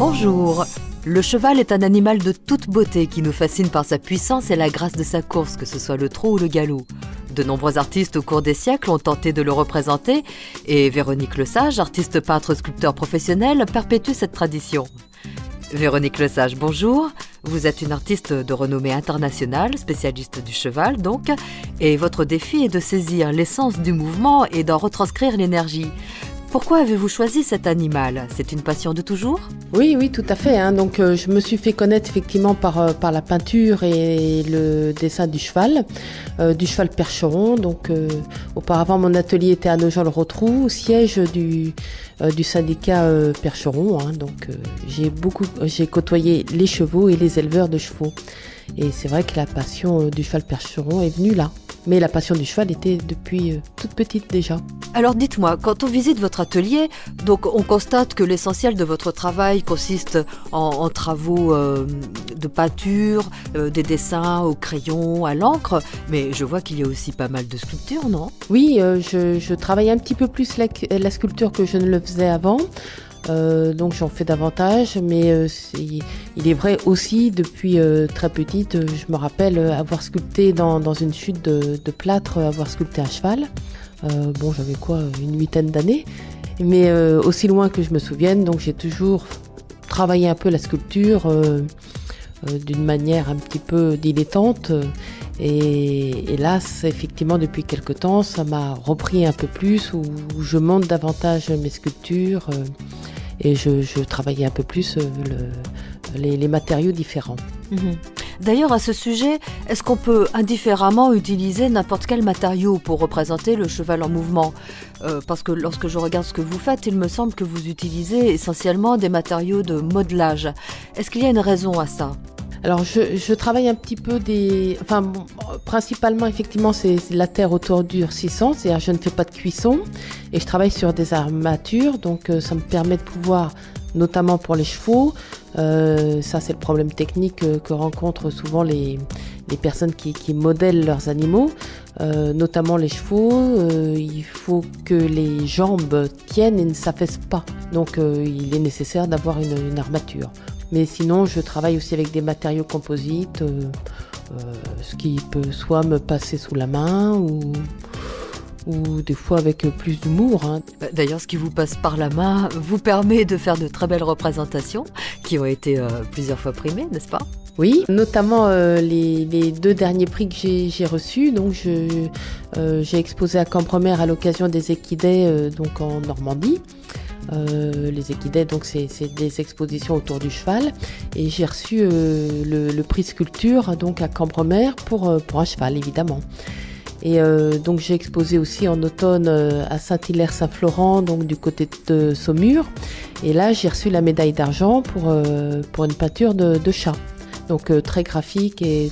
Bonjour. Le cheval est un animal de toute beauté qui nous fascine par sa puissance et la grâce de sa course, que ce soit le trot ou le galop. De nombreux artistes au cours des siècles ont tenté de le représenter et Véronique Lesage, artiste peintre sculpteur professionnelle, perpétue cette tradition. Véronique Lesage, bonjour. Vous êtes une artiste de renommée internationale, spécialiste du cheval donc, et votre défi est de saisir l'essence du mouvement et d'en retranscrire l'énergie. Pourquoi avez-vous choisi cet animal? C'est une passion de toujours? Oui, tout à fait. Donc, je me suis fait connaître effectivement par la peinture et le dessin du cheval percheron. Donc, auparavant, mon atelier était à Nogent-le-Rotrou, au siège du syndicat percheron. Donc, j'ai côtoyé les chevaux et les éleveurs de chevaux. Et c'est vrai que la passion du cheval percheron est venue là. Mais la passion du cheval était depuis toute petite déjà. Alors dites-moi, quand on visite votre atelier, donc on constate que l'essentiel de votre travail consiste en travaux de peinture, des dessins au crayon, à l'encre, mais je vois qu'il y a aussi pas mal de sculptures, non? Oui, je travaille un petit peu plus la sculpture que je ne le faisais avant. Donc j'en fais davantage, mais il est vrai aussi depuis très petite, je me rappelle avoir sculpté dans une chute de plâtre, avoir sculpté un cheval. J'avais une 8aine d'années, mais aussi loin que je me souvienne, donc j'ai toujours travaillé un peu la sculpture d'une manière un petit peu dilettante. Et là, effectivement, depuis quelque temps, ça m'a repris un peu plus, où je monte davantage mes sculptures et je travaillais un peu plus les matériaux différents. Mmh. D'ailleurs, à ce sujet, est-ce qu'on peut indifféremment utiliser n'importe quel matériau pour représenter le cheval en mouvement? Parce que lorsque je regarde ce que vous faites, il me semble que vous utilisez essentiellement des matériaux de modelage. Est-ce qu'il y a une raison à ça? Alors je travaille un petit peu principalement effectivement c'est la terre autour durcissant, c'est-à-dire je ne fais pas de cuisson et je travaille sur des armatures, donc ça me permet de pouvoir, notamment pour les chevaux, ça c'est le problème technique que rencontrent souvent les personnes qui modèlent leurs animaux, notamment les chevaux, il faut que les jambes tiennent et ne s'affaissent pas, donc il est nécessaire d'avoir une armature. Mais sinon, je travaille aussi avec des matériaux composites, ce qui peut soit me passer sous la main ou des fois avec plus d'humour. D'ailleurs, ce qui vous passe par la main vous permet de faire de très belles représentations qui ont été plusieurs fois primées, n'est-ce pas? Oui, notamment les 2 derniers prix que j'ai reçus. Donc, j'ai exposé à Cambremer à l'occasion des Équidés donc en Normandie. Les équidés, donc c'est des expositions autour du cheval, et j'ai reçu le prix sculpture donc à Cambremer pour un cheval évidemment. Et donc j'ai exposé aussi en automne à Saint-Hilaire-Saint-Florent, donc du côté de Saumur, et là j'ai reçu la médaille d'argent pour une peinture de chat. Donc très graphique et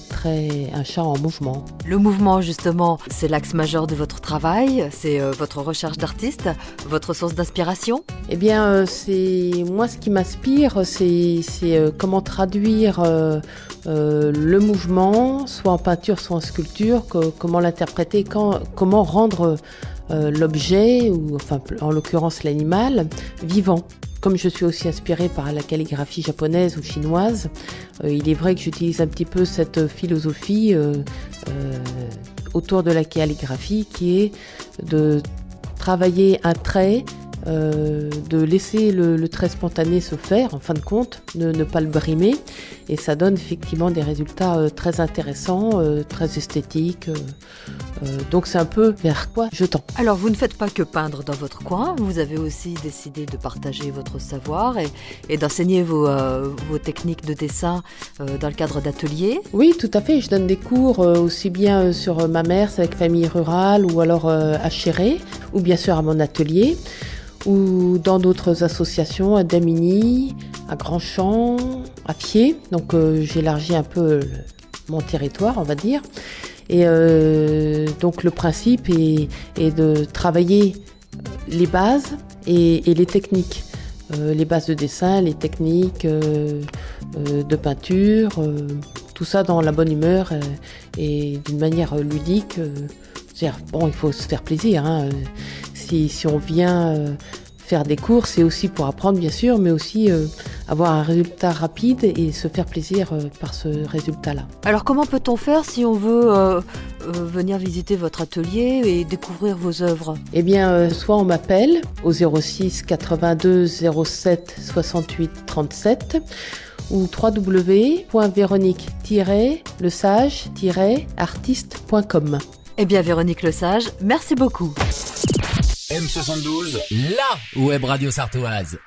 un chat en mouvement. Le mouvement, justement, c'est l'axe majeur de votre travail, c'est votre recherche d'artiste, votre source d'inspiration? Eh bien, moi ce qui m'inspire, c'est comment traduire le mouvement, soit en peinture, soit en sculpture, comment l'interpréter, comment rendre l'objet, ou enfin en l'occurrence l'animal, vivant. Comme je suis aussi inspirée par la calligraphie japonaise ou chinoise, il est vrai que j'utilise un petit peu cette philosophie autour de la calligraphie, qui est de travailler un trait, de laisser le trait spontané se faire, en fin de compte, ne pas le brimer, et ça donne effectivement des résultats très intéressants, très esthétiques. Donc c'est un peu vers quoi je tends. Alors vous ne faites pas que peindre dans votre coin, vous avez aussi décidé de partager votre savoir et d'enseigner vos techniques de dessin dans le cadre d'ateliers. Oui, tout à fait, je donne des cours aussi bien sur ma mère, c'est avec Famille Rurale, ou alors à Chéré, ou bien sûr à mon atelier, ou dans d'autres associations, à Damigny, à Grandchamp, à Fier. Donc j'élargis un peu mon territoire, on va dire. Et donc le principe est de travailler les bases et les techniques. Les bases de dessin, les techniques de peinture, tout ça dans la bonne humeur et d'une manière ludique. C'est-à-dire, il faut se faire plaisir. Si on vient faire des cours, c'est aussi pour apprendre bien sûr, mais aussi avoir un résultat rapide et se faire plaisir par ce résultat-là. Alors comment peut-on faire si on veut venir visiter votre atelier et découvrir vos œuvres ? Eh bien, soit on m'appelle au 06 82 07 68 37 ou www.véronique-lesage-artiste.com. Eh bien Véronique Lesage, merci beaucoup. M72, la web radio sartoise.